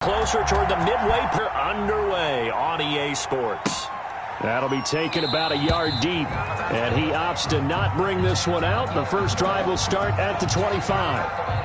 Closer toward the midway per underway on EA Sports. That'll be taken about a yard deep, and he opts to not bring this one out. The first drive will start at the 25.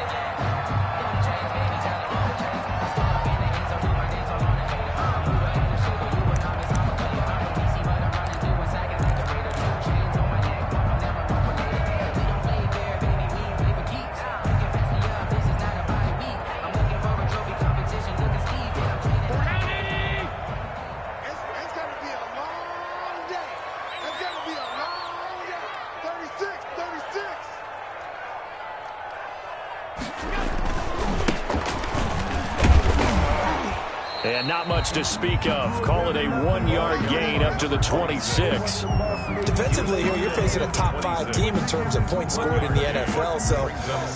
And not much to speak of. Call it a 1-yard gain up to the 26. Defensively here, you're facing a top 5 team in terms of points scored in the NFL. So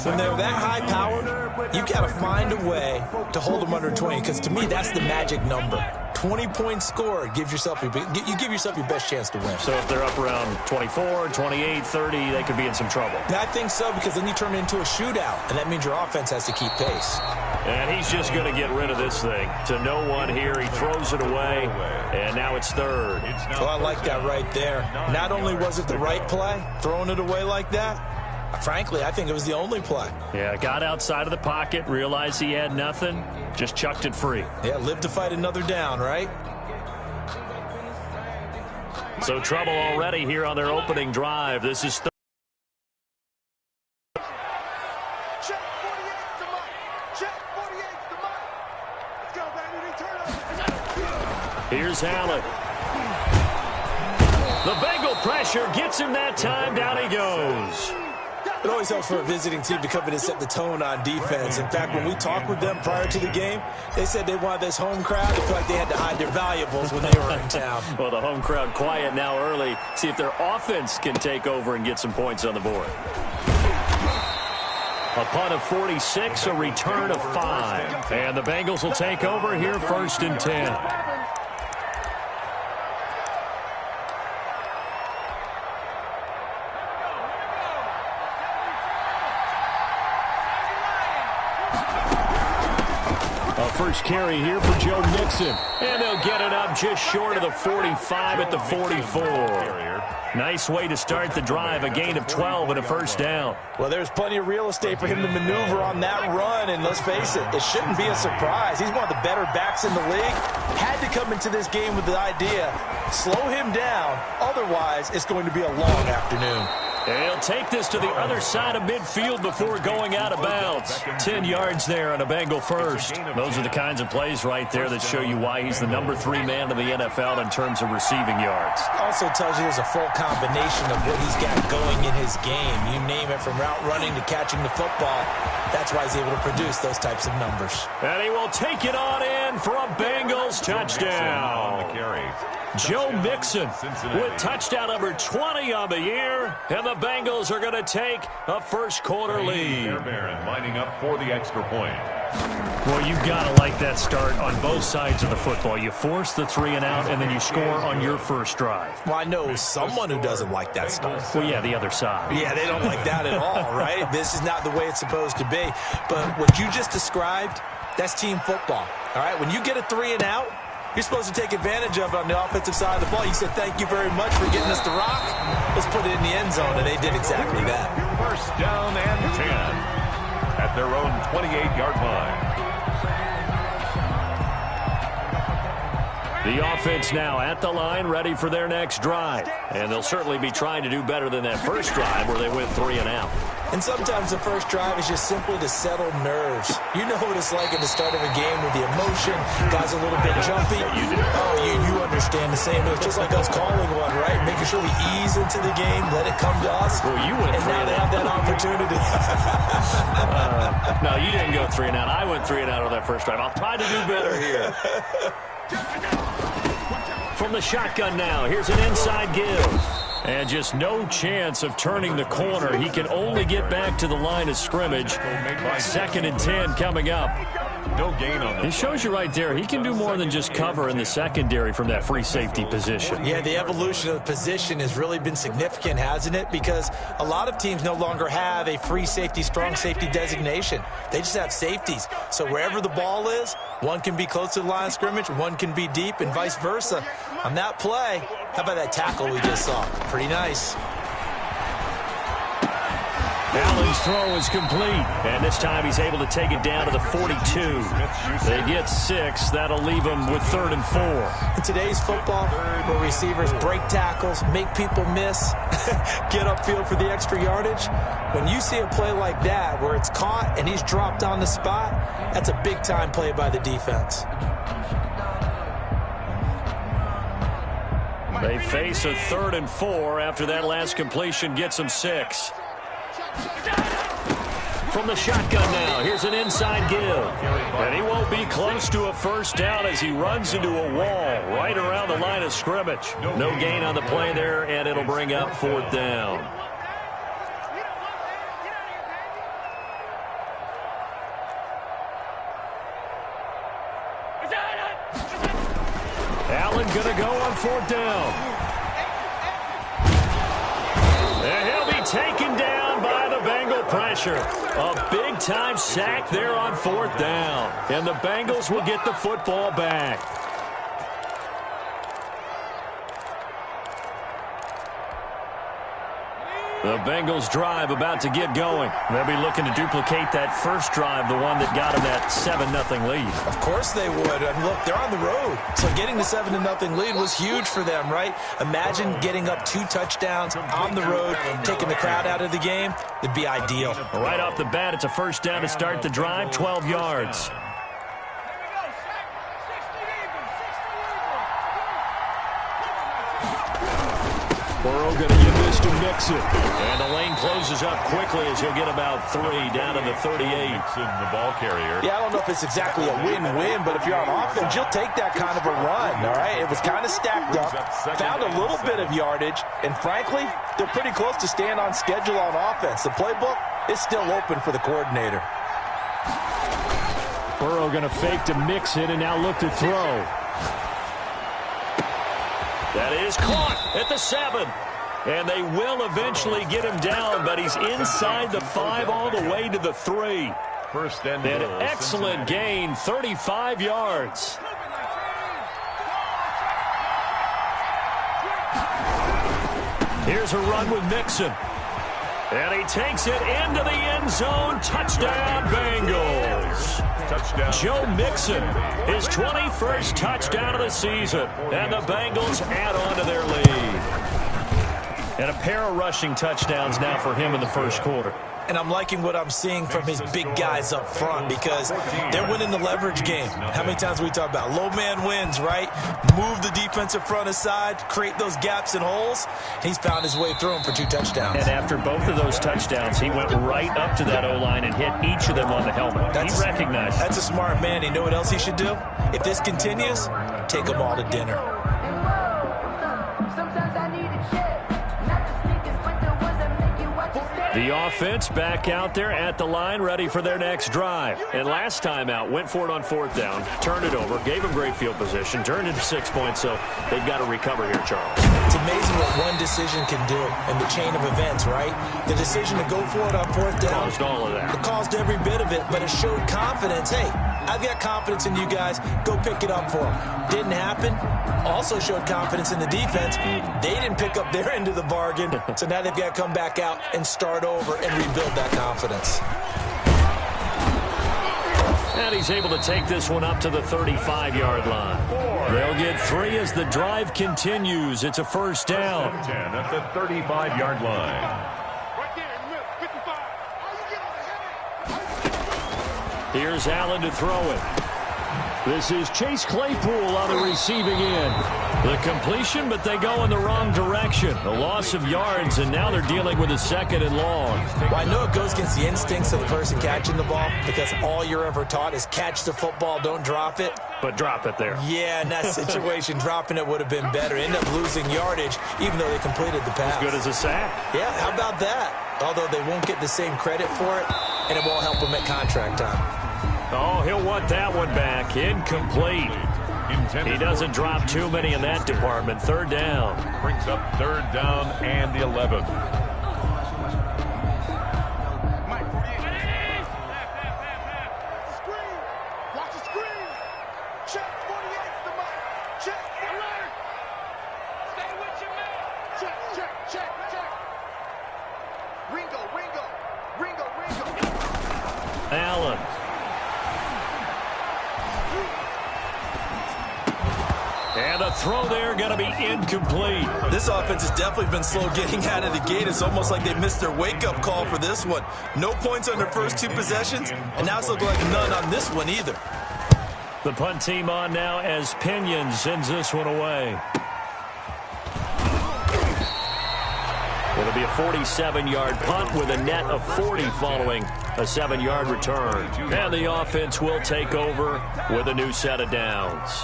when they're that high-powered, you got to find a way to hold them under 20. Because to me, that's the magic number. 20 points scored, you give yourself your best chance to win. So if they're up around 24, 28, 30, they could be in some trouble. I think so, because then you turn it into a shootout, and that means your offense has to keep pace. And he's just going to get rid of this thing. To no one here, he throws it away, and now it's third. So I like that right there. Not only was it the right play, throwing it away like that, frankly, I think it was the only play. Yeah, got outside of the pocket, realized he had nothing, just chucked it free. Yeah, live to fight another down, right? So trouble already here on their opening drive. This is Here's Allen. The Bengal pressure gets him that time. Down he goes. It always helps for a visiting team to come in and set the tone on defense. In fact, when we talked with them prior to the game, they said they wanted this home crowd to feel like they had to hide their valuables when they were in town. Well, the home crowd quiet now early. See if their offense can take over and get some points on the board. A punt of 46, a return of 5. And the Bengals will take over here, 1st and 10. First carry here for Joe Mixon. And they'll get it up just short of the 45 at the 44. Nice way to start the drive. A gain of 12 and a first down. Well, there's plenty of real estate for him to maneuver on that run. And let's face it, it shouldn't be a surprise. He's one of the better backs in the league. Had to come into this game with the idea, slow him down. Otherwise, it's going to be a long afternoon. And he'll take this to the other side of midfield before going out of bounds. 10 yards there on a Bengal first. Those are the kinds of plays right there that show you why he's the number 3 man in the NFL in terms of receiving yards. Also tells you there's a full combination of what he's got going in his game. You name it, from route running to catching the football. That's why he's able to produce those types of numbers. And he will take it on in for a Bengals touchdown. Joe Mixon with touchdown number 20 on the year, and the Bengals are going to take a first quarter lead. Lining up for the extra point. Well, you've got to like that start on both sides of the football. You force the 3 and out, and then you score on your first drive. Well, I know someone who doesn't like that start. Well, yeah, the other side. Yeah, they don't like that at all, right? This is not the way it's supposed to be. But what you just described, that's team football. All right, when you get a 3 and out, you're supposed to take advantage of it on the offensive side of the ball. You said, thank you very much for getting us the rock. Let's put it in the end zone, and they did exactly that. First down and 10 at their own 28-yard line. The offense now at the line, ready for their next drive. And they'll certainly be trying to do better than that first drive where they went 3 and out. And sometimes the first drive is just simply to settle nerves. You know what it's like at the start of a game with the emotion. Guys a little bit jumpy. Oh, you understand the same. It's just like us calling one, right? Making sure we ease into the game, let it come to us. Well, you went and now they have that opportunity. No, you didn't go 3 and out. I went 3 and out on that first drive. I'll try to do better here. From the shotgun now, here's an inside give. And just no chance of turning the corner. He can only get back to the line of scrimmage. 2nd and 10 coming up. No gain on the It shows you right there, he can do more than just cover in the secondary from that free safety position. Yeah, the evolution of the position has really been significant, hasn't it? Because a lot of teams no longer have a free safety, strong safety designation. They just have safeties. So wherever the ball is, one can be close to the line of scrimmage, one can be deep, and vice versa. On that play, how about that tackle we just saw? Pretty nice. Allen's throw is complete, and this time he's able to take it down to the 42. They get 6. That'll leave them with 3rd and 4. In today's football, where receivers break tackles, make people miss, get upfield for the extra yardage, when you see a play like that where it's caught and he's dropped on the spot, that's a big-time play by the defense. They face a 3rd and 4 after that last completion gets them 6. From the shotgun now, here's an inside give. And he won't be close to a first down as he runs into a wall right around the line of scrimmage. No gain on the play there, and it'll bring up 4th down. Allen going to go on 4th down. And he'll be taken down by the Bengal pressure. A big-time sack there on 4th down. And the Bengals will get the football back. The Bengals drive about to get going. They'll be looking to duplicate that first drive, the one that got them that 7-0 lead. Of course they would. And look, they're on the road. So getting the 7-0 lead was huge for them, right? Imagine getting up 2 touchdowns on the road, taking the crowd out of the game. It'd be ideal. Right off the bat, it's a first down to start the drive, 12 yards. Burrow going to give this to Mixon. And the lane closes up quickly as he'll get about 3 down to the 38. the ball carrier. Yeah, I don't know if it's exactly a win-win, but if you're on offense, you'll take that kind of a run, all right? It was kind of stacked up, found a little bit of yardage, and frankly, they're pretty close to staying on schedule on offense. The playbook is still open for the coordinator. Burrow going to fake to Mixon and now look to throw. That is caught at the 7. And they will eventually get him down, but he's inside the 5 all the way to the 3. First and An excellent gain, 35 yards. Here's a run with Mixon. And he takes it into the end zone. Touchdown, Bengals. Touchdown. Joe Mixon, his 21st touchdown of the season. And the Bengals add on to their lead. And a pair of rushing touchdowns now for him in the first quarter. And I'm liking what I'm seeing from his big guys up front because they're winning the leverage game. How many times we talk about low man wins, right? Move the defensive front aside, create those gaps and holes. He's found his way through them for 2 touchdowns. And after both of those touchdowns, he went right up to that O-line and hit each of them on the helmet. He recognized it. That's a smart man. You know what else he should do? If this continues, take them all to dinner. The offense back out there at the line, ready for their next drive. And last time out, went for it on 4th down, turned it over, gave them great field position, turned into 6 points, so they've got to recover here, Charles. It's amazing what one decision can do in the chain of events, right? The decision to go for it on 4th down. Caused all of that. It caused every bit of it, but it showed confidence. Hey, I've got confidence in you guys. Go pick it up for them. Didn't happen. Also showed confidence in the defense. They didn't pick up their end of the bargain, so now they've got to come back out and start over and rebuild that confidence. And he's able to take this one up to the 35-yard line. They'll get 3 as the drive continues. It's a first down. 10 at the 35-yard line. Here's Allen to throw it. This is Chase Claypool on the receiving end. The completion, but they go in the wrong direction. A loss of yards, and now they're dealing with a 2nd and long. Well, I know it goes against the instincts of the person catching the ball because all you're ever taught is catch the football, don't drop it. But drop it there. Yeah, in that situation, dropping it would have been better. End up losing yardage, even though they completed the pass. As good as a sack. Yeah, how about that? Although they won't get the same credit for it, and it won't help them at contract time. Oh, he'll want that one back. Incomplete. He doesn't drop too many in that department. 3rd down. Brings up 3rd down and the 11th. Allen. And the throw there going to be incomplete. This offense has definitely been slow getting out of the gate. It's almost like they missed their wake-up call for this one. No points on their first 2 possessions, and now it's looking like none on this one either. The punt team on now as Pinion sends this one away. It'll be a 47-yard punt with a net of 40 following a 7-yard return. And the offense will take over with a new set of downs.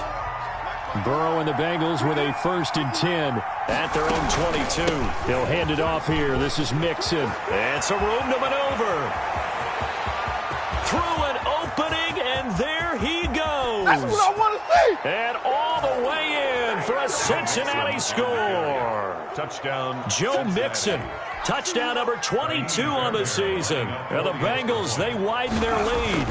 Burrow and the Bengals with a 1st and 10 at their own 22. He'll hand it off here. This is Mixon. And some room to maneuver. Through an opening, and there he goes. That's what I want to see. And all the way in for a Cincinnati score. Touchdown. Joe Mixon. Touchdown number 22 on the season. And the Bengals, they widen their lead.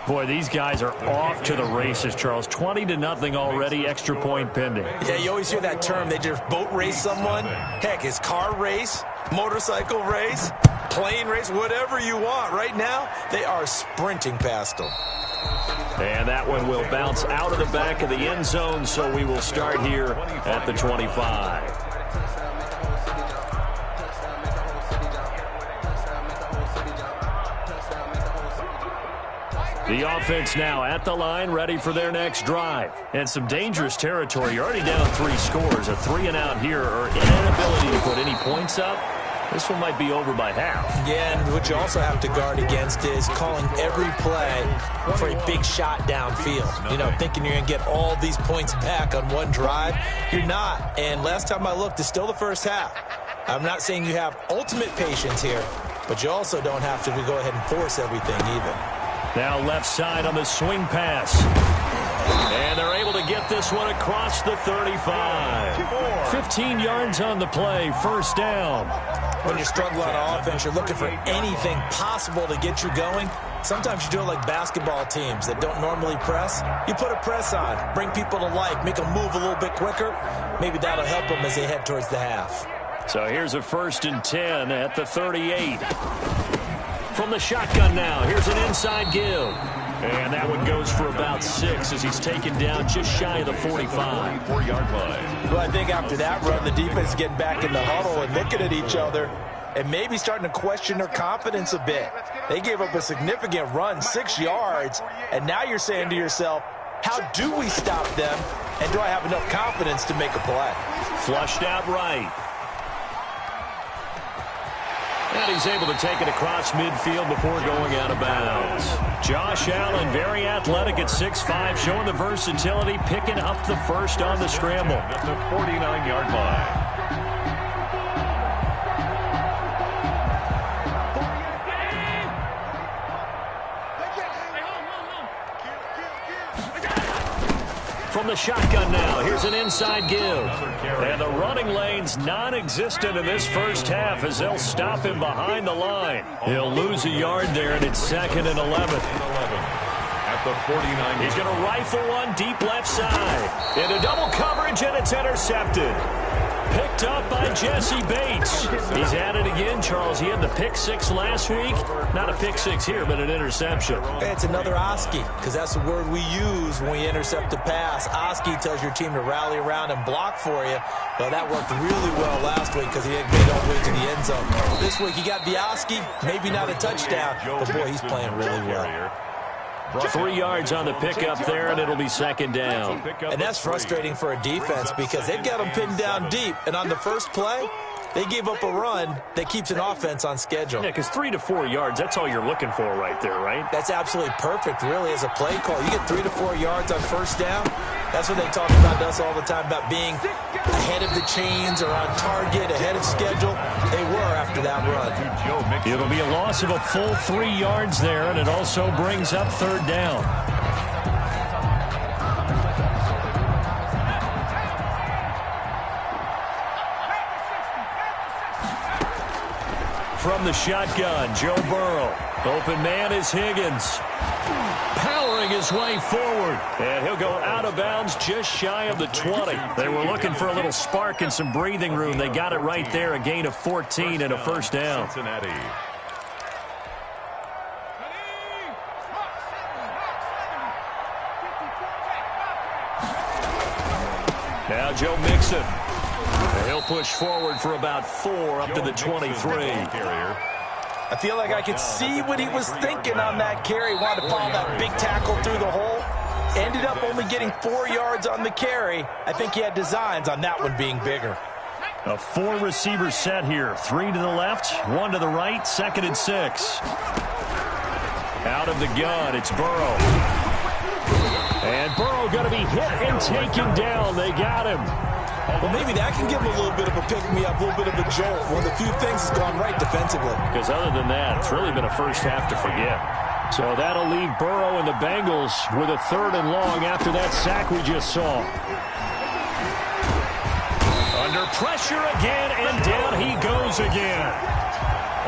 Boy, these guys are off to the races, Charles. 20-0 already, extra point pending. Yeah, you always hear that term. They just boat race someone. Heck, it's car race, motorcycle race, plane race, whatever you want. Right now, they are sprinting past them. And that one will bounce out of the back of the end zone, so we will start here at the 25. The offense now at the line, ready for their next drive. And some dangerous territory. You're already down 3 scores. A 3-and-out here, or an inability to put any points up. This one might be over by half. Yeah, and what you also have to guard against is calling every play for a big shot downfield. You know, thinking you're going to get all these points back on one drive. You're not. And last time I looked, it's still the first half. I'm not saying you have ultimate patience here, but you also don't have to go ahead and force everything either. Now left side on the swing pass. And they're able to get this one across the 35. 15 yards on the play, 1st down. When you struggle on offense, you're looking for anything possible to get you going. Sometimes you do it like basketball teams that don't normally press. You put a press on, bring people to life, make them move a little bit quicker. Maybe that'll help them as they head towards the half. So here's a 1st and 10 at the 38. From the shotgun now, here's an inside give. And that one goes for about 6 as he's taken down just shy of the 45. 4-yard line. Well, I think after that run, the defense is getting back in the huddle and looking at each other and maybe starting to question their confidence a bit. They gave up a significant run, 6 yards, and now you're saying to yourself, how do we stop them, and do I have enough confidence to make a play? Flushed out right. And he's able to take it across midfield before going out of bounds. Josh Allen, very athletic at 6'5", showing the versatility, picking up the 1st on the scramble. At the 49-yard line. From the shotgun now, here's an inside give. And the running lane's non-existent in this first half as they'll stop him behind the line. He'll lose a yard there, and it's 2nd and 11. At the 49. He's going to rifle one deep left side. Into double coverage, and it's intercepted. Picked up by Jesse Bates. He's at it again, Charles. He had the pick 6 last week. Not a pick 6 here, but an interception. It's another Oski, because that's the word we use when we intercept a pass. Oski tells your team to rally around and block for you. Well, that worked really well last week because he had made all the way to the end zone. This week he got the Oski, maybe not a touchdown, but boy, he's playing really well. 3 yards on the pickup there, and it'll be 2nd down. And that's frustrating for a defense because they've got them pinned down deep. And on the first play, They gave up a run that keeps an offense on schedule. Yeah, because 3 to 4 yards, that's all you're looking for right there, right? That's absolutely perfect, really, as a play call. You get 3 to 4 yards on first down. That's what they talk about to us all the time, about being ahead of the chains or on target, ahead of schedule. They were after that run. It'll be a loss of a full 3 yards there, and it also brings up third down. From the shotgun, Joe Burrow. Open man is Higgins. Powering his way forward. And he'll go out of bounds just shy of the 20. They were looking for a little spark and some breathing room. They got it right there. A gain of 14 and a first down. Cincinnati. Now Joe Mixon. He'll push forward for about 4 up to the 23. I feel like I could see what he was thinking on that carry. Wanted to follow that big tackle through the hole. Ended up only getting 4 yards on the carry. I think he had designs on that one being bigger. A 4-receiver set here. 3 to the left, 1 to the right, 2nd and 6. Out of the gun, it's Burrow. And Burrow going to be hit and taken down. They got him. Well, maybe that can give him a little bit of a pick-me-up, a little bit of a jolt. One of the few things that's gone right defensively. Because other than that, it's really been a first half to forget. So that'll leave Burrow and the Bengals with a 3rd and long after that sack we just saw. Under pressure again, and down he goes again.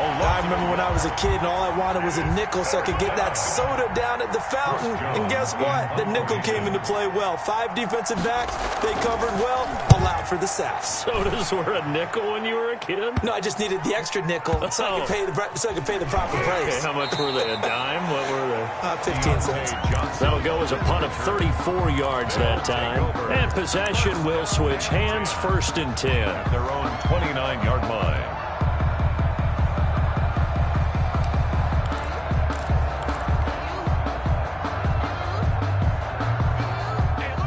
I remember when I was a kid and all I wanted was a nickel so I could get that soda down at the fountain. And guess what? The nickel came into play well. 5 defensive backs, they covered well, allowed for the sacks. Sodas were a nickel when you were a kid? No, I just needed the extra nickel so I could pay the proper price. Okay, how much were they? A dime? What were they? 15 cents. That'll go as a punt of 34 yards that time. And possession will switch hands, 1st and 10. At their own 29-yard line.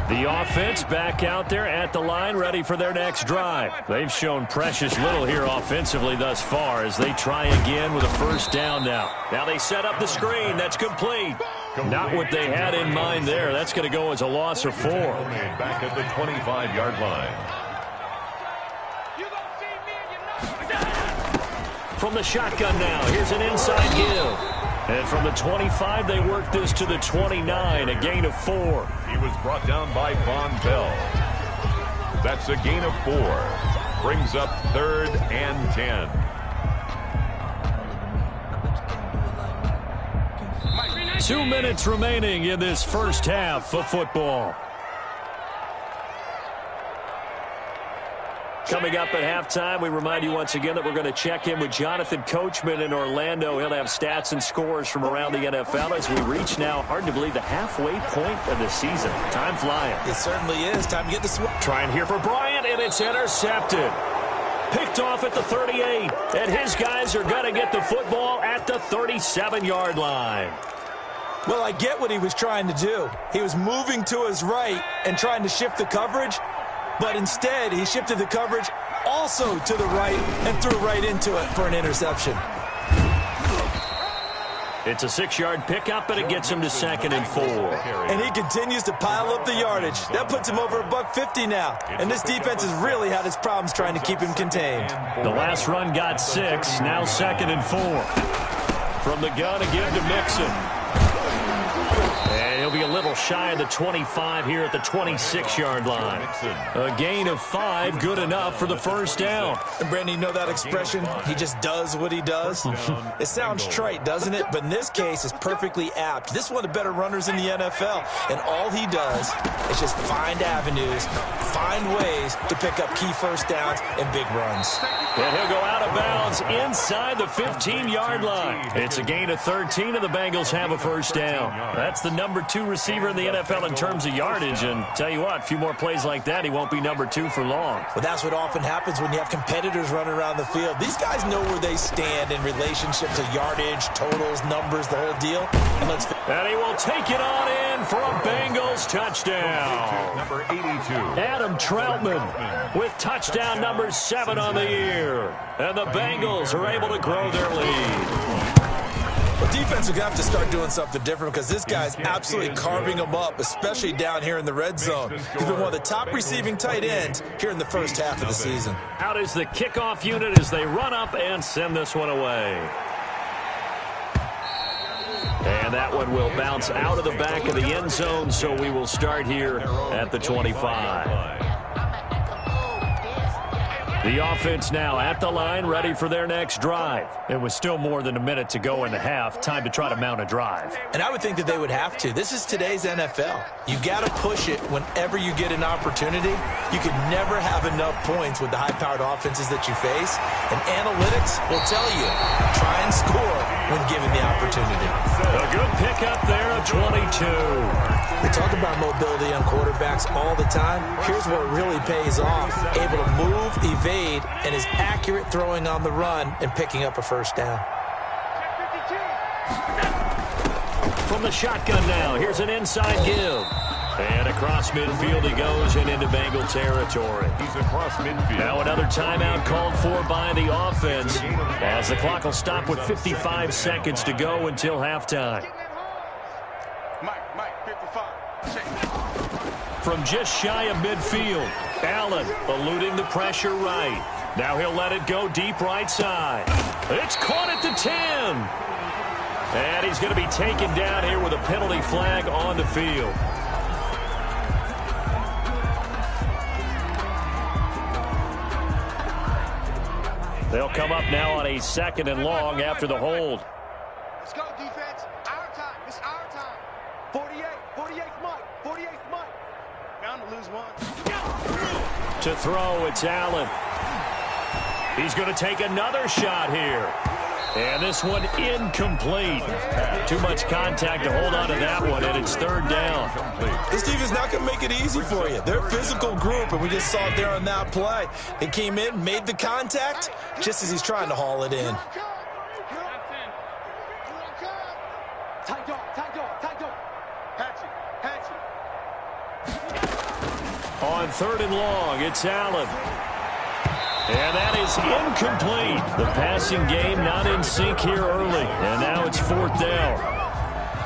The offense back out there at the line, ready for their next drive. They've shown precious little here offensively thus far as they try again with a 1st down now. Now they set up the screen. That's complete. Not what they had in mind there. That's going to go as a loss of 4. Back at the 25-yard line. From the shotgun now, here's an inside give. And from the 25, they work this to the 29, a gain of 4. He was brought down by Von Bell. That's a gain of 4. Brings up 3rd and 10. 2 minutes remaining in this first half of football. Coming up at halftime, we remind you once again that we're going to check in with Jonathan Coachman in Orlando. He'll have stats and scores from around the NFL as we reach now, hard to believe, the halfway point of the season. Time flying. It certainly is. Time to get the swing. Trying here for Bryant, and it's intercepted. Picked off at the 38, and his guys are going to get the football at the 37-yard line. Well, I get what he was trying to do. He was moving to his right and trying to shift the coverage. But instead, he shifted the coverage also to the right and threw right into it for an interception. It's a 6-yard pickup, and it gets him to 2nd and 4. And he continues to pile up the yardage. That puts him over $150 now. And this defense has really had its problems trying to keep him contained. The last run got 6, now 2nd and 4. From the gun again to Mixon. And he'll be a little shy of the 25 here at the 26-yard line. A gain of 5, good enough for the 1st down. And Brandon, you know that expression? He just does what he does. It sounds trite, doesn't it? But in this case, it's perfectly apt. This is one of the better runners in the NFL. And all he does is just find avenues, find ways to pick up key 1st downs and big runs. And he'll go out of bounds inside the 15-yard line. It's a gain of 13, and the Bengals have a 1st down. That's the number 2 receiver receiver in the NFL in terms of yardage. And tell you what, a few more plays like that, he won't be number 2 for long. Well, that's what often happens when you have competitors running around the field. These guys know where they stand in relationship to yardage, totals, numbers, the whole deal. And he will take it on in for a Bengals touchdown. Number 82. Adam Troutman with touchdown number 7 on the year. And the Bengals are able to grow their lead. Well, defense are going to have to start doing something different because this guy's absolutely carving them up, especially down here in the red zone. He's been one of the top receiving tight ends here in the first half of the season. Out is the kickoff unit as they run up and send this one away. And that one will bounce out of the back of the end zone, so we will start here at the 25. The offense now at the line, ready for their next drive. It was still more than a minute to go in the half. Time to try to mount a drive. And I would think that they would have to. This is today's NFL. You got to push it whenever you get an opportunity. You can never have enough points with the high-powered offenses that you face. And analytics will tell you, try and score when given the opportunity. A good pickup there of 22. We talk about mobility on quarterbacks all the time. Here's where it really pays off. Able to move, evade, and is accurate throwing on the run and picking up a first down. From the shotgun now, here's an inside give. And across midfield he goes and into Bengal territory. He's across midfield. Now another timeout called for by the offense as the clock will stop with 55 seconds to go until halftime. From just shy of midfield, Allen eluding the pressure right. Now he'll let it go deep right side. It's caught at the 10. And he's going to be taken down here with a penalty flag on the field. They'll come up now on a 2nd and long after the hold. Let's go, defense. Our time. It's our time. 48. 48th Mike. 48th Mike. Bound to lose one. To throw, it's Allen. He's going to take another shot here. And this one incomplete. Too much contact to hold on to that one, and it's 3rd down. This defense is not going to make it easy for you. They're a physical group, and we just saw it there on that play. They came in, made the contact, just as he's trying to haul it in. Tight dog, tight dog, tight dog. Patch it. On 3rd and long, it's Allen. And that is incomplete. The passing game not in sync here early. And now it's 4th down.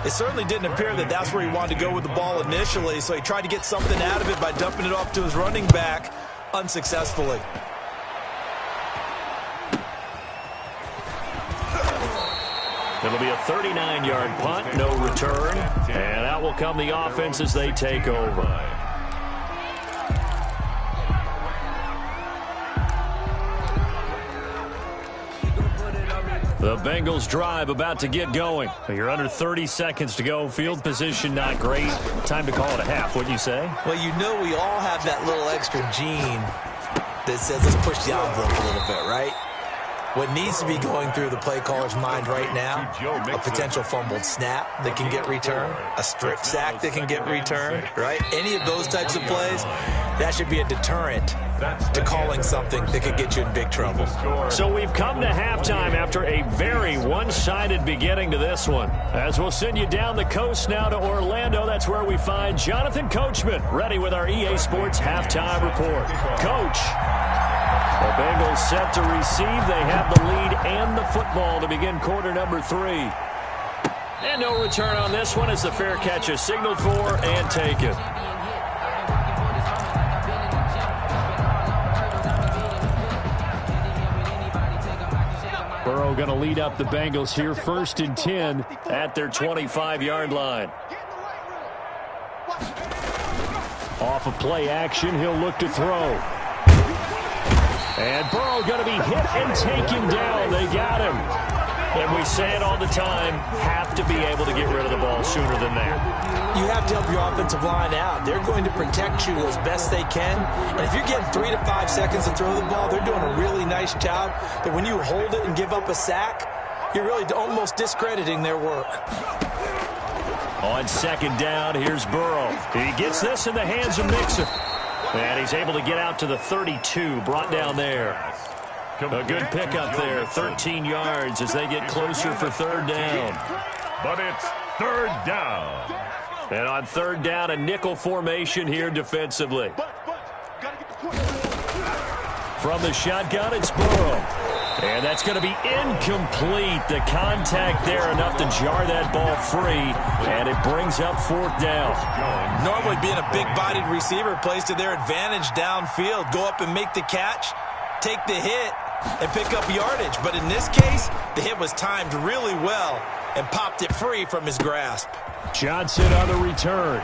It certainly didn't appear that that's where he wanted to go with the ball initially, so he tried to get something out of it by dumping it off to his running back unsuccessfully. It'll be a 39-yard punt, no return. And out will come the offense as they take over. The Bengals drive about to get going. You're under 30 seconds to go. Field position not great. Time to call it a half, wouldn't you say? Well, you know we all have that little extra gene that says let's push the envelope a little bit, right? What needs to be going through the play caller's mind right now, a potential fumbled snap that can get returned, a strip sack that can get returned, right? Any of those types of plays, that should be a deterrent to calling something that could get you in big trouble. So we've come to halftime after a very one-sided beginning to this one. As we'll send you down the coast now to Orlando, that's where we find Jonathan Coachman, ready with our EA Sports Halftime Report. Coach. The Bengals set to receive. They have the lead and the football to begin quarter number 3. And no return on this one as the fair catch is signaled for and taken. Burrow going to lead up the Bengals here, 1st and 10 at their 25-yard line. Off of play action, he'll look to throw. And Burrow going to be hit and taken down. They got him. And we say it all the time, have to be able to get rid of the ball sooner than that. You have to help your offensive line out. They're going to protect you as best they can. And if you're getting 3 to 5 seconds to throw the ball, they're doing a really nice job. But when you hold it and give up a sack, you're really almost discrediting their work. On second down, here's Burrow. He gets this in the hands of Mixon. And he's able to get out to the 32, brought down there. A good pickup there, 13 yards as they get closer for third down. But it's third down. And on third down, a nickel formation here defensively. From the shotgun, it's Burrow. And that's going to be incomplete. The contact there enough to jar that ball free, and it brings up fourth down. Normally being a big-bodied receiver plays to their advantage downfield. Go up and make the catch, take the hit, and pick up yardage. But in this case, the hit was timed really well and popped it free from his grasp. Johnson on the return.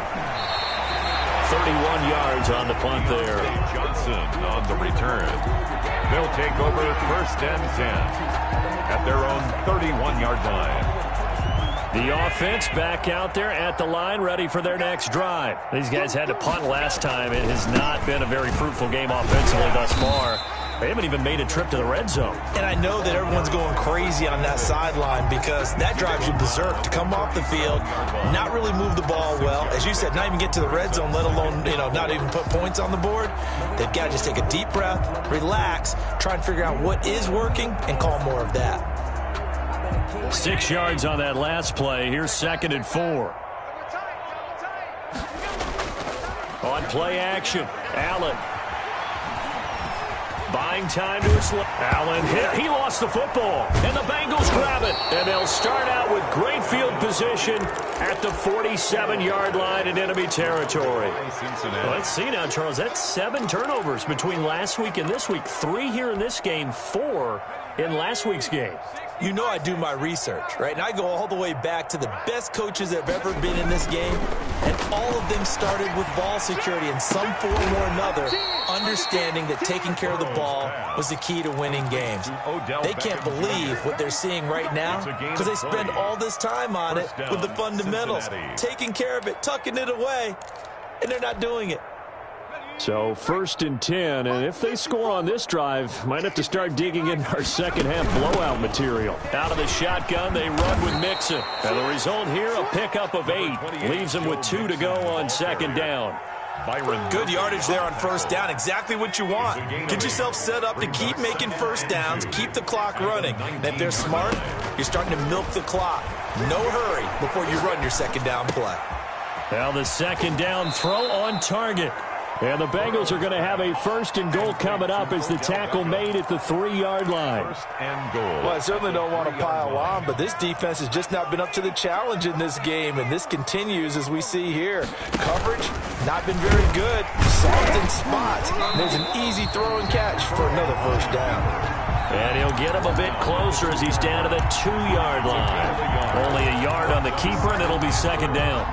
31 yards on the punt there. Johnson on the return. They'll take over first and 10 at their own 31-yard line. The offense back out there at the line, ready for their next drive. These guys had to punt last time. It has not been a very fruitful game offensively thus far. They haven't even made a trip to the red zone. And I know that everyone's going crazy on that sideline because that drives you berserk to come off the field, not really move the ball well. As you said, not even get to the red zone, let alone, not even put points on the board. They've got to just take a deep breath, relax, try and figure out what is working, and call more of that. 6 yards on that last play. Here's second and 4. On play action, Allen. Buying time to his left. Allen hit. He lost the football. And the Bengals grab it. And they'll start out with great field position at the 47-yard line in enemy territory. Well, let's see now, Charles. That's 7 turnovers between last week and this week. 3 here in this game, 4 in last week's game. You know I do my research, right? And I go all the way back to the best coaches that have ever been in this game. And all of them started with ball security in some form or another, understanding that taking care of the ball was the key to winning games. They can't believe what they're seeing right now because they spend all this time on it with the fundamentals, taking care of it, tucking it away, and they're not doing it. So first and 10, and if they score on this drive, might have to start digging in our second half blowout material. Out of the shotgun, they run with Mixon. And the result here, a pickup of 8. Leaves them with 2 to go on second down. Good yardage there on first down. Exactly what you want. Get yourself set up to keep making first downs, keep the clock running. And if they're smart, you're starting to milk the clock. No hurry before you run your second down play. Now the second down throw on target. And the Bengals are going to have a first and goal coming up as the tackle made at the 3-yard line. First and goal. Well, I certainly don't want to pile on, but this defense has just not been up to the challenge in this game, and this continues as we see here. Coverage, not been very good. Soft in spots. There's an easy throw and catch for another first down. And he'll get him a bit closer as he's down to the 2-yard line. Only a yard on the keeper, and it'll be second down.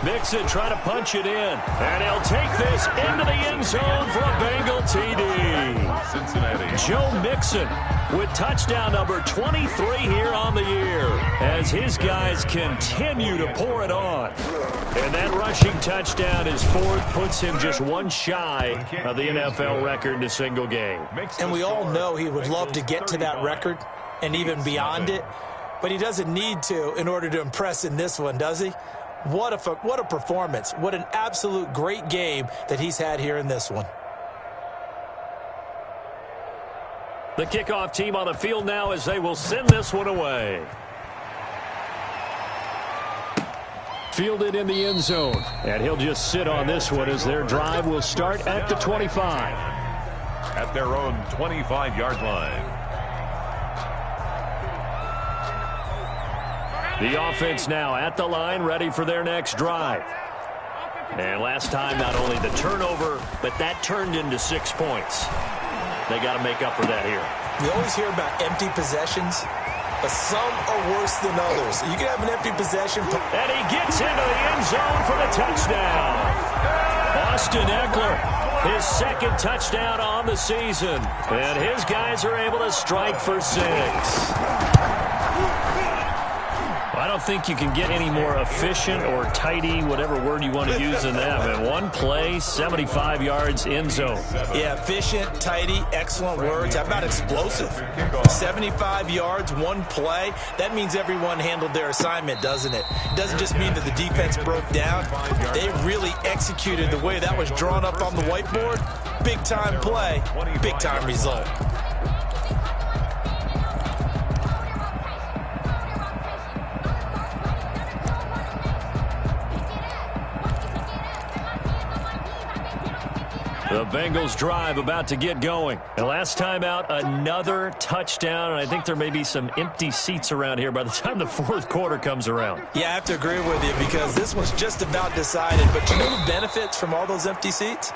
Mixon trying to punch it in. And he'll take this into the end zone for a Bengal TD. Cincinnati. Joe Mixon with touchdown number 23 here on the year as his guys continue to pour it on. And that rushing touchdown is 4th, puts him just 1 shy of the NFL record in a single game. And we all know he would love to get to that record and even beyond it, but he doesn't need to in order to impress in this one, does he? What a performance. What an absolute great game that he's had here in this one. The kickoff team on the field now as they will send this one away. Fielded in the end zone. And he'll just sit on this one as their drive will start at the 25. At their own 25-yard line. The offense now at the line, ready for their next drive. And last time, not only the turnover, but that turned into 6 points. They got to make up for that here. We always hear about empty possessions, but some are worse than others. You can have an empty possession. And he gets into the end zone for the touchdown. Austin Eckler, his second touchdown on the season. And his guys are able to strike for 6. I don't think you can get any more efficient or tidy, whatever word you want to use in that. Man, one play, 75 yards, end zone. Yeah, efficient, tidy, excellent words. How about explosive? 75 yards, one play. That means everyone handled their assignment, doesn't it? It doesn't just mean that the defense broke down. They really executed the way that was drawn up on the whiteboard. Big-time play, big-time result. The Bengals drive about to get going. And last time out, another touchdown. And I think there may be some empty seats around here by the time the fourth quarter comes around. Yeah, I have to agree with you because this one's just about decided. But you know who benefits from all those empty seats?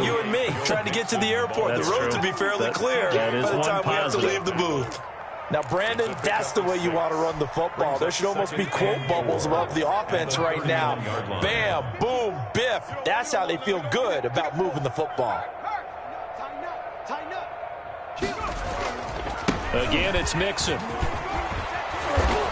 You and me trying to get to the airport. That's the roads true. will be fairly clear that is by the time we have to positive. leave the booth. Now, Brandon, that's the way you want to run the football. There should almost be quote bubbles above the offense right now. Bam, boom, biff. That's how they feel good about moving the football. Tighten up. Again, it's Mixon.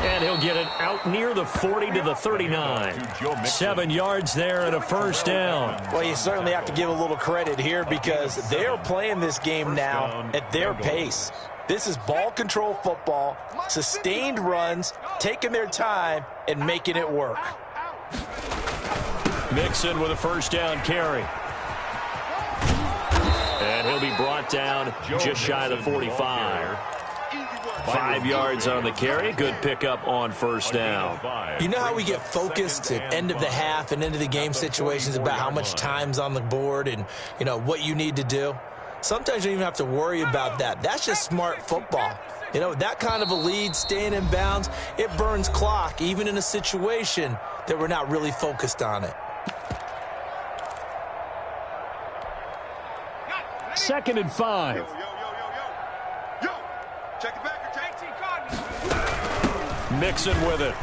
And he'll get it out near the 40 to the 39. 7 yards there and a first down. Well, you certainly have to give a little credit here because they're playing this game now at their pace. This is ball control football, sustained runs, taking their time, and making it work. Mixon with a first down carry. And he'll be brought down just shy of the 45. 5 yards on the carry. Good pickup on first down. You know how we get focused at end of the half and into the game situations about how much time's on the board and, you know, what you need to do? Sometimes you don't even have to worry about that. That's just smart football. You know, that kind of a lead, staying in bounds, it burns clock, even in a situation that we're not really focused on it. 2nd and 5. Yo, check it back. Mixon with it.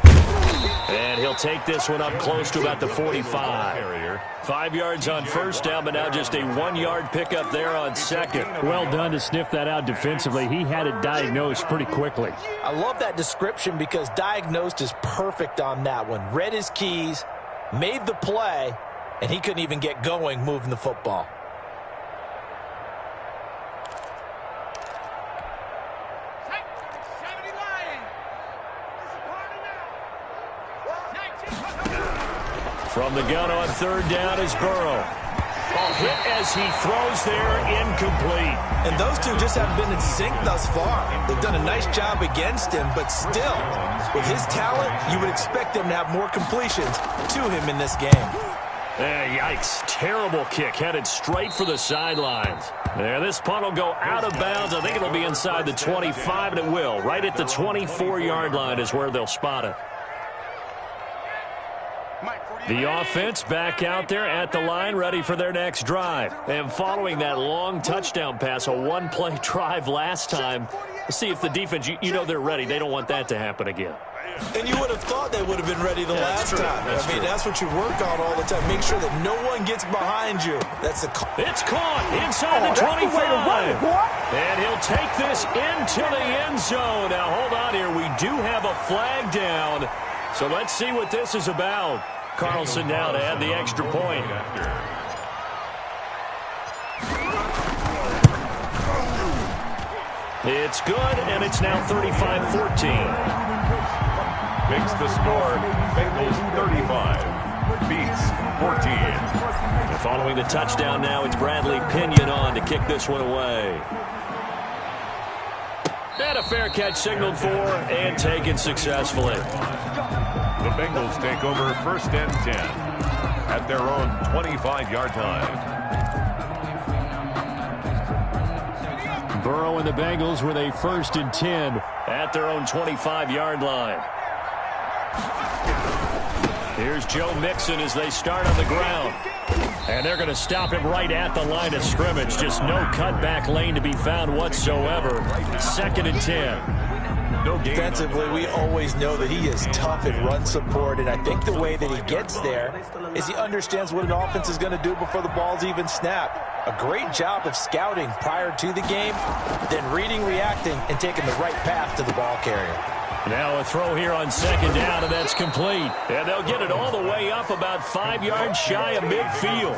And he'll take this one up close to about the 45. 5 yards on first down, but now just a 1 yard pickup there on second. Well done to sniff that out defensively. He had it diagnosed pretty quickly. I love that description because diagnosed is perfect on that one. Read his keys, made the play, and he couldn't even get going moving the football. From the gun on third down is Burrow. Hit as he throws there, incomplete. And those two just haven't been in sync thus far. They've done a nice job against him, but still, with his talent, you would expect them to have more completions to him in this game. Yikes. Terrible kick headed straight for the sidelines. There, this punt will go out of bounds. I think it'll be inside the 25, and it will. Right at the 24-yard line is where they'll spot it. The offense back out there at the line, ready for their next drive. And following that long touchdown pass, a one-play drive last time, let's see if the defense, you know they're ready. They don't want that to happen again. And you would have thought they would have been ready the last time. I mean, that's what you work on all the time. Make sure that no one gets behind you. That's the call. It's caught inside the 25. And he'll take this into the end zone. Now, hold on here. We do have a flag down. So let's see what this is about. Carlson now to add the extra point. It's good, and it's now 35-14. Makes the score Bengals 35, Beats 14. And following the touchdown now, it's Bradley Pinion on to kick this one away. And a fair catch signaled for and taken successfully. The Bengals take over 1st and 10 at their own 25-yard line. Burrow and the Bengals with a 1st and 10 at their own 25-yard line. Here's Joe Mixon as they start on the ground. And they're going to stop him right at the line of scrimmage. Just no cutback lane to be found whatsoever. 2nd and 10. Defensively, we always know that he is tough at run support, and I think the way that he gets there is he understands what an offense is going to do before the ball's even snapped. A great job of scouting prior to the game, then reading, reacting, and taking the right path to the ball carrier. Now a throw here on second down, and that's complete. And they'll get it all the way up about 5 yards shy of midfield.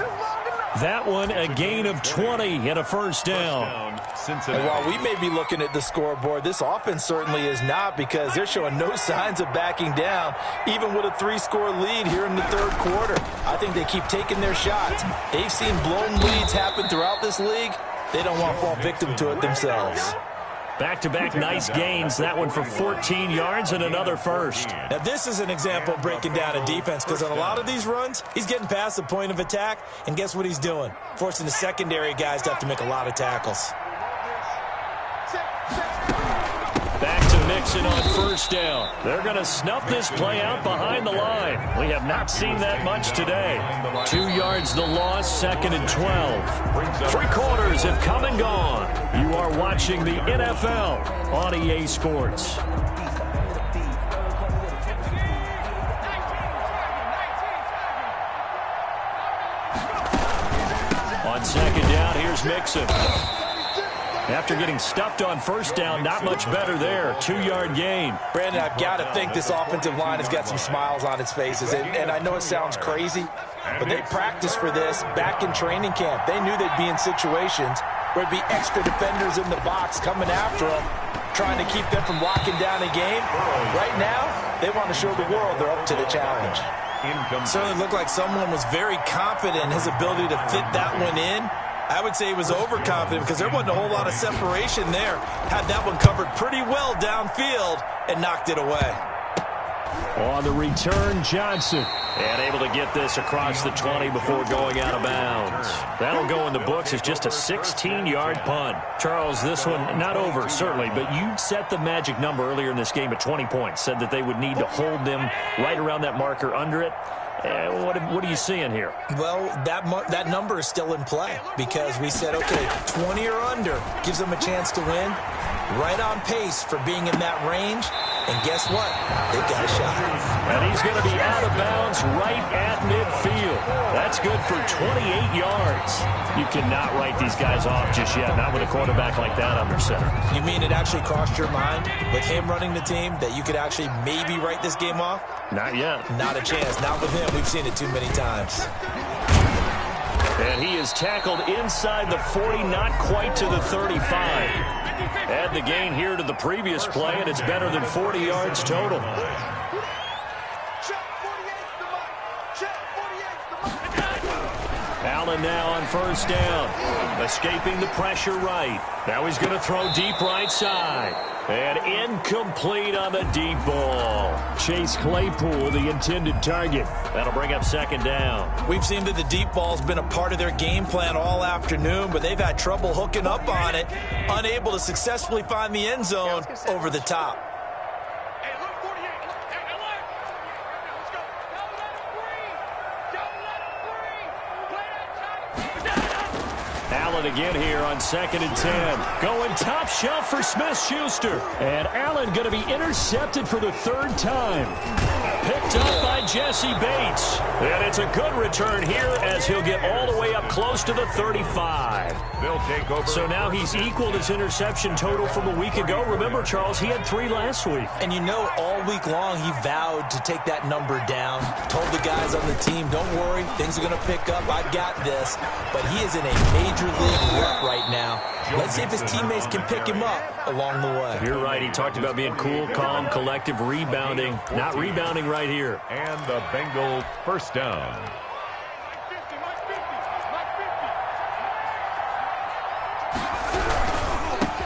That one a gain of 20 and a first down. And while we may be looking at the scoreboard, this offense certainly is not, because they're showing no signs of backing down, even with a 3-score lead here in the third quarter. I think they keep taking their shots. They've seen blown leads happen throughout this league. They don't want to fall victim to it themselves. Back-to-back nice gains. That one for 14 yards and another first. Now, this is an example of breaking down a defense, because on a lot of these runs, he's getting past the point of attack, and guess what he's doing? Forcing the secondary guys to have to make a lot of tackles. Back to Mixon on first down. They're going to snuff this play out behind the line. We have not seen that much today. 2 yards the loss, second and 12. 3 quarters have come and gone. You are watching the NFL on EA Sports. On second down, here's Mixon. After getting stuffed on first down, not much better there. 2-yard gain. Brandon, I've got to think this offensive line has got some smiles on its faces. And I know it sounds crazy, but they practiced for this back in training camp. They knew they'd be in situations where there'd be extra defenders in the box coming after them, trying to keep them from locking down a game. Right now, they want to show the world they're up to the challenge. Certainly looked like someone was very confident in his ability to fit that one in. I would say he was overconfident, because there wasn't a whole lot of separation there. Had that one covered pretty well downfield and knocked it away. On the return, Johnson. And able to get this across the 20 before going out of bounds. That'll go in the books as just a 16-yard punt. Charles, this one not over, certainly, but you set the magic number earlier in this game at 20 points. Said that they would need to hold them right around that marker under it. What are you seeing here? Well, that number is still in play, because we said, okay, 20 or under gives them a chance to win. Right on pace for being in that range. And guess what? They've got a shot. And he's going to be out of bounds right at midfield. That's good for 28 yards. You cannot write these guys off just yet, not with a quarterback like that under center. You mean it actually crossed your mind with him running the team that you could actually maybe write this game off? Not yet. Not a chance. Not with him. We've seen it too many times. And he is tackled inside the 40, not quite to the 35. Add the gain here to the previous play, and it's better than 40 yards total. Allen now on first down. Escaping the pressure right. Now he's going to throw deep right side. And incomplete on the deep ball. Chase Claypool, the intended target. That'll bring up second down. We've seen that the deep ball's been a part of their game plan all afternoon, but they've had trouble hooking up on it, unable to successfully find the end zone over the top. Again here on second and 10. Going top shelf for Smith-Schuster. And Allen going to be intercepted for the third time. Picked up by Jesse Bates. And it's a good return here as he'll get all the way up close to the 35. They'll take over. So now he's equaled his interception total from a week ago. Remember, Charles, he had 3 last week. And you know, all week long he vowed to take that number down. Told the guys on the team, don't worry, things are going to pick up. I've got this. But he is in a major league rut right now. Let's see if his teammates can pick him up along the way. You're right. He talked about being cool, calm, collective, rebounding. Not rebounding right here. And the Bengals first down.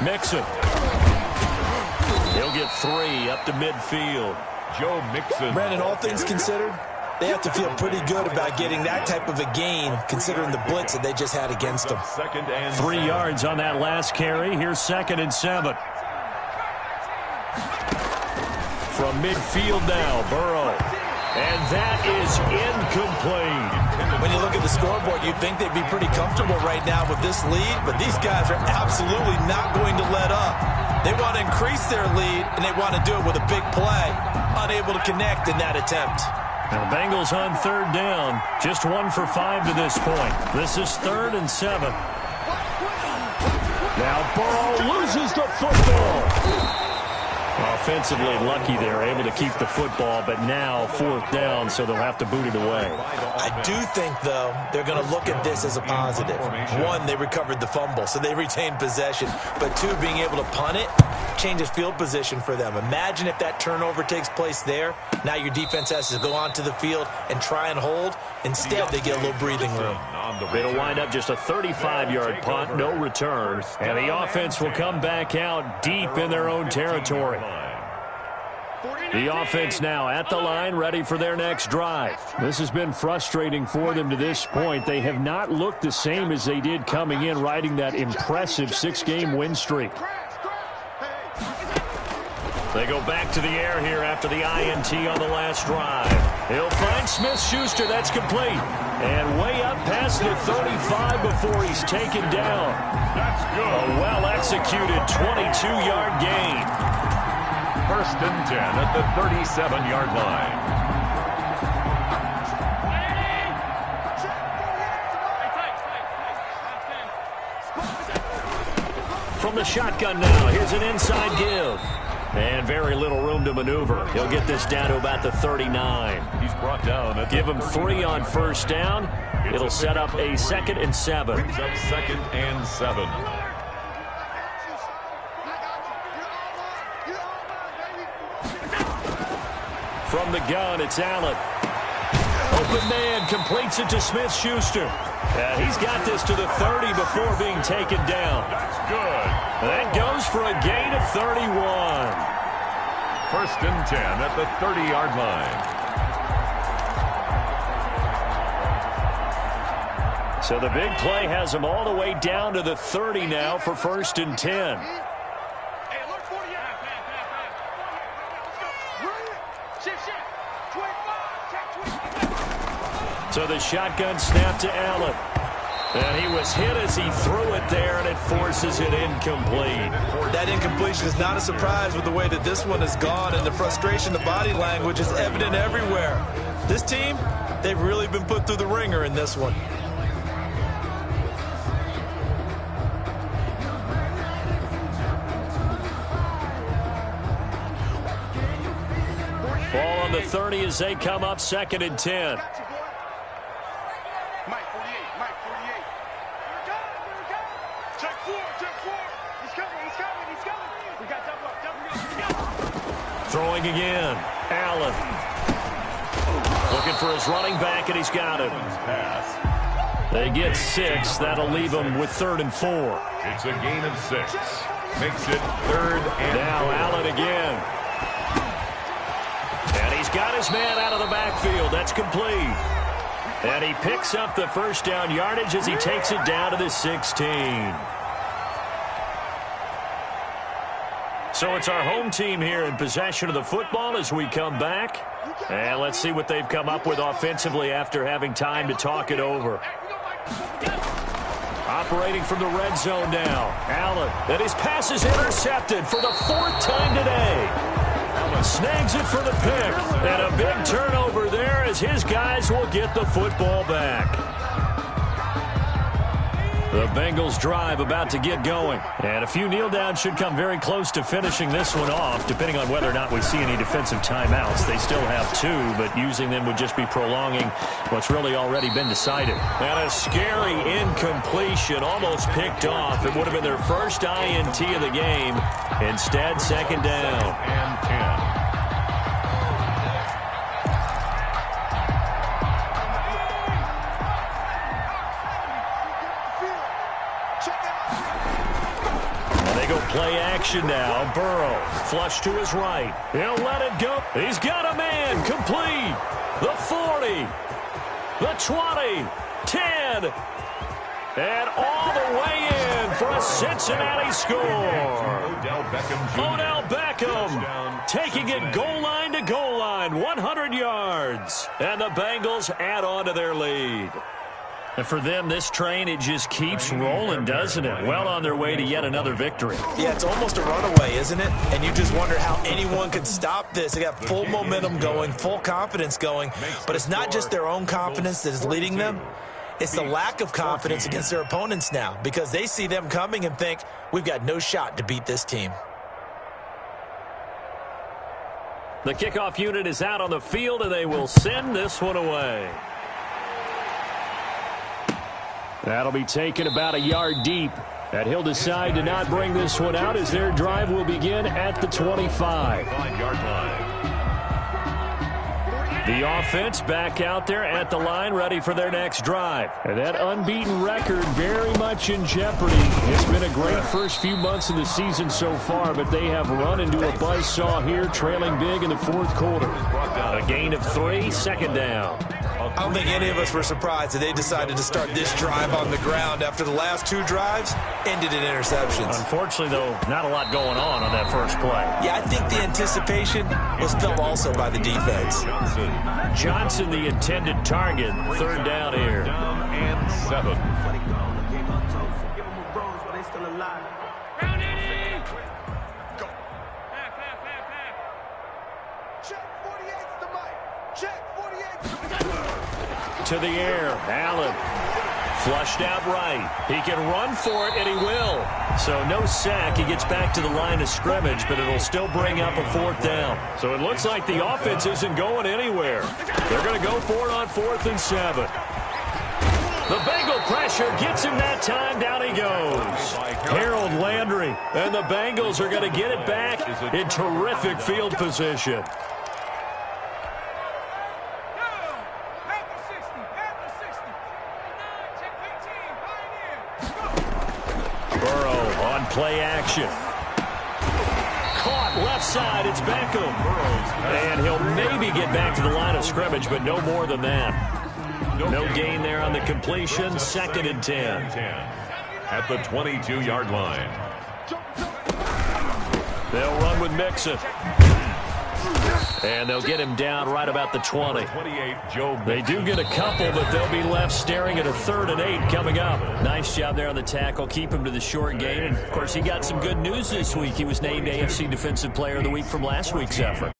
Mixon. He'll get 3 up to midfield. Joe Mixon. Brandon, all things considered, they have to feel pretty good about getting that type of a gain, considering the blitz that they just had against them. 3 yards on that last carry. Here's second and 7. From midfield now, Burrow. And that is incomplete. When you look at the scoreboard, you'd think they'd be pretty comfortable right now with this lead, but these guys are absolutely not going to let up. They want to increase their lead, and they want to do it with a big play. Unable to connect in that attempt. Now the Bengals on third down. Just 1 for 5 to this point. This is third and 7. Now Burrow loses the football. A offensively lucky they're able to keep the football, but now 4th down, so they'll have to boot it away. I do think, though, they're going to look at this as a positive. 1, they recovered the fumble, so they retained possession. But 2, being able to punt it changes field position for them. Imagine if that turnover takes place there. Now your defense has to go onto the field and try and hold. Instead, they get a little breathing room. It'll wind up just a 35-yard punt, no return. And the offense will come back out deep in their own territory. The offense now at the line, ready for their next drive. This has been frustrating for them to this point. They have not looked the same as they did coming in, riding that impressive 6-game win streak. They go back to the air here after the INT on the last drive. He'll find Smith-Schuster. That's complete. And way up past the 35 before he's taken down. That's good. A well-executed 22-yard gain. 1st and 10 at the 37-yard line. From the shotgun now, here's an inside give. And very little room to maneuver. He'll get this down to about the 39. He's brought down at Give him 3 on 1st down. It'll set up a 2nd and 7. Brings up 2nd and 7. From the gun, it's Allen. Open man completes it to Smith-Schuster. He's got this to the 30 before being taken down. That's good. That goes for a gain of 31. 1st and 10 at the 30-yard line. So the big play has them all the way down to the 30 now for 1st and 10. So the shotgun snap to Allen. And he was hit as he threw it there, and it forces it incomplete. That incompletion is not a surprise with the way that this one has gone, and the frustration, the body language is evident everywhere. This team, they've really been put through the ringer in this one. Ball on the 30 as they come up 2nd and 10. Throwing again. Allen. Looking for his running back, and he's got it. They get 6. That'll leave them with 3rd and 4. It's a gain of 6. Makes it 3rd and 4. Now Allen again. And he's got his man out of the backfield. That's complete. And he picks up the 1st down yardage as he takes it down to the 16. So it's our home team here in possession of the football as we come back. And let's see what they've come up with offensively after having time to talk it over. Operating from the red zone now. Allen. And his pass is intercepted for the 4th time today. Allen snags it for the pick. And a big turnover there as his guys will get the football back. The Bengals drive about to get going. And a few kneel downs should come very close to finishing this one off, depending on whether or not we see any defensive timeouts. They still have 2, but using them would just be prolonging what's really already been decided. And a scary incompletion, almost picked off. It would have been their first INT of the game. Instead, 2nd down. And 10. Play action now. Burrow, flush to his right. He'll let it go. He's got a man. Complete. The 40. The 20. 10. And all the way in for a Cincinnati score. Odell Beckham taking it goal line to goal line. 100 yards. And the Bengals add on to their lead. And for them, this train, it just keeps rolling, doesn't it? Well on their way to yet another victory. Yeah, it's almost a runaway, isn't it? And you just wonder how anyone could stop this. They got full momentum going, full confidence going. But it's not just their own confidence that is leading them. It's the lack of confidence against their opponents now, because they see them coming and think, we've got no shot to beat this team. The kickoff unit is out on the field, and they will send this one away. That'll be taken about a yard deep. And he'll decide to not bring this one out as their drive will begin at the 25. 5-yard line. The offense back out there at the line, ready for their next drive. And that unbeaten record very much in jeopardy. It's been a great first few months of the season so far, but they have run into a buzzsaw here, trailing big in the fourth quarter. A gain of 3, second down. I don't think any of us were surprised that they decided to start this drive on the ground after the last 2 drives ended in interceptions. Unfortunately, though, not a lot going on that first play. Yeah, I think the anticipation was felt also by the defense. Johnson, the intended target. Third down here. Down and 7. To the air, Allen flushed out right. He can run for it, and he will. So no sack. He gets back to the line of scrimmage, but it'll still bring up a 4th down. So it looks like the offense isn't going anywhere. They're going to go for it on 4th and 7. The Bengal pressure gets him that time. Down he goes. Harold Landry, and the Bengals are going to get it back in terrific field position. Play action. Caught left side. It's Beckham. And he'll maybe get back to the line of scrimmage, but no more than that. No gain there on the completion. 2nd and 10. At the 22-yard line. They'll run with Mixon. And they'll get him down right about the 20. They do get a couple, but they'll be left staring at a 3rd and 8 coming up. Nice job there on the tackle. Keep him to the short game. And, of course, he got some good news this week. He was named AFC Defensive Player of the Week from last week's effort.